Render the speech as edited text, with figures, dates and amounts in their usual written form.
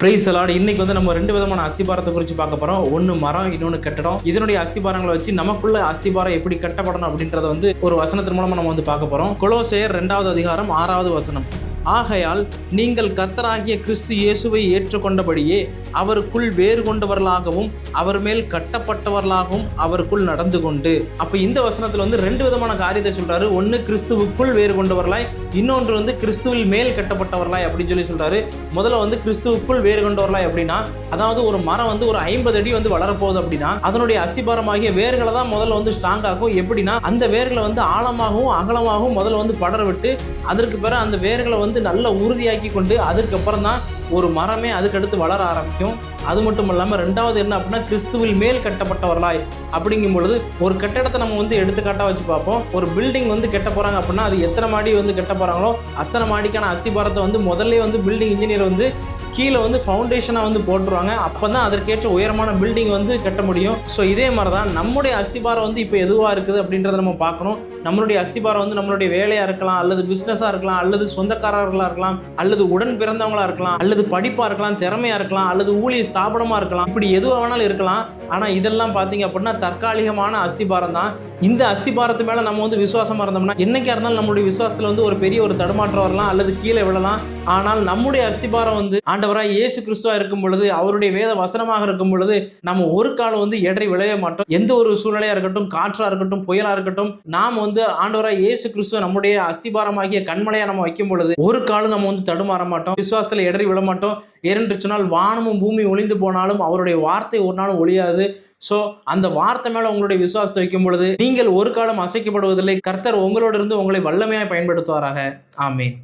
Praise the Lord. இன்னைக்கு வந்து நம்ம ரெண்டு விதமான அஸ்திபாரத்தை குறித்து பார்க்க போறோம். ஒன்னு மரம், இன்னொன்னு கட்டடம். இதனுடைய அஸ்திபாரங்களை வச்சு நமக்குள்ள அஸ்திபாரம் எப்படி கட்டப்படணும் அப்படின்றத வந்து ஒரு வசனத்தின் மூலமா நம்ம வந்து பார்க்க போறோம். கொலோசையர் 2வது அதிகாரம் 6வது வசனம். ஆகையால் நீங்கள் கர்த்தராகிய கிறிஸ்து இயேசுவை ஏற்றுக்கொண்டபடியே அவருக்குள் வேறு கொண்டவர்களாகவும் அவர் மேல் கட்டப்பட்டவர்களாகவும் அவருக்குள் நடந்து கொண்டு. அப்ப இந்த வசனத்துல வந்து ரெண்டு விதமான காரியத்தை சொல்றாரு. ஒன்னு கிறிஸ்துவுக்குள் வேறு கொண்டவர்களாய், இன்னொன்று வந்து கிறிஸ்துவில் மேல் கட்டப்பட்டவர்களாய் அப்படின்னு சொல்லி சொல்றாரு. முதல்ல வந்து கிறிஸ்துவுக்குள் வேறு கொண்டவர்களாய் அப்படின்னா, அதாவது ஒரு மரம் வந்து ஒரு 50 அடி வந்து வளரப்போகுது அப்படின்னா அதனுடைய அஸ்திபாரமாகிய வேர்களை தான் முதல்ல வந்து ஸ்ட்ராங் ஆகும். எப்படின்னா அந்த வேர்களை வந்து ஆழமாகவும் அகலமாகவும் முதல்ல வந்து படர விட்டு அதற்கு பிறகு அந்த வேர்களை வந்து நல்ல உறுதியாக்கி கொண்டு அதுக்கப்புறம் தான் ஒரு மரமே அதுக்கடுத்து வளர ஆரம்பிக்கும். அது மட்டும் இல்லாமல் ரெண்டாவது என்ன அப்படின்னா, கிறிஸ்துவில் மேல் கட்டப்பட்டவர்களாய் அப்படிங்கும் பொழுது ஒரு கட்டடத்தை நம்ம வந்து எடுத்துக்காட்டாக வச்சு பார்ப்போம். ஒரு பில்டிங் வந்து கட்ட போறாங்க அப்படின்னா அது எத்தனை மாடி வந்து கட்ட போறாங்களோ அத்தனை மாடிக்கான அஸ்திபாரத்தை வந்து முதல்ல வந்து பில்டிங் இன்ஜினியர் வந்து கீழே வந்து ஃபவுண்டேஷனாக வந்து போட்டுருவாங்க. அப்போ தான் அதற்கேற்ற உயரமான பில்டிங் வந்து கட்ட முடியும். ஸோ இதே மாதிரி தான் நம்முடைய அஸ்திபாரம் வந்து இப்போ எதுவாக இருக்குது அப்படின்றத நம்ம பார்க்கணும். நம்மளுடைய அஸ்திபாரம் வந்து நம்மளுடைய வேலையாக இருக்கலாம், அல்லது பிஸ்னஸாக இருக்கலாம், அல்லது சொந்தக்காரர்களாக இருக்கலாம், அல்லது உடன் பிறந்தவங்களா இருக்கலாம், அல்லது படிப்பாக இருக்கலாம், திறமையாக இருக்கலாம், அல்லது ஊழிய ஸ்தாபனமாக இருக்கலாம். இப்படி எதுவாக வேணாலும் இருக்கலாம். ஆனால் இதெல்லாம் பார்த்தீங்க அப்படின்னா தற்காலிகமான அஸ்திபாரம் தான். இந்த அஸ்திபாரத்து மேலே நம்ம வந்து விசுவாசமாக இருந்தோம்னா என்னைக்கா இருந்தாலும் நம்மளுடைய விசுவாசத்தில் வந்து ஒரு பெரிய ஒரு தடுமாற்றம் வரலாம், அல்லது கீழே விழலாம். ஆனால் நம்முடைய அஸ்திபாரம் வந்து ஆண்டவராய் இயேசு கிறிஸ்துவா இருக்கும் பொழுது, அவருடைய வேத வசனமாக இருக்கும் பொழுது நம்ம ஒரு காலம் வந்து இடறி விழவே மாட்டோம். எந்த ஒரு சூழ்நிலையா இருக்கட்டும், காற்றா இருக்கட்டும், புயலா இருக்கட்டும், நாம் வந்து ஆண்டவராய் இயேசு கிறிஸ்துவ நம்முடைய அஸ்திபாரமாகிய கண்மலையா நம்ம வைக்கும் பொழுது ஒரு காலம் நம்ம வந்து தடுமாற மாட்டோம், விசுவாசத்துல இடறி விழ மாட்டோம். ஏனென்று சொன்னால் வானமும் பூமி ஒளிந்து போனாலும் அவருடைய வார்த்தை ஒரு நாளும் ஒளியாது. சோ அந்த வார்த்தை மேல உங்களுடைய விசுவாசத்தை வைக்கும் பொழுது நீங்கள் ஒரு காலம் அசைக்கப்படுவதில்லை. கர்த்தர் உங்களோட இருந்து உங்களை வல்லமையாய் பயன்படுத்துவாராக. ஆமென்.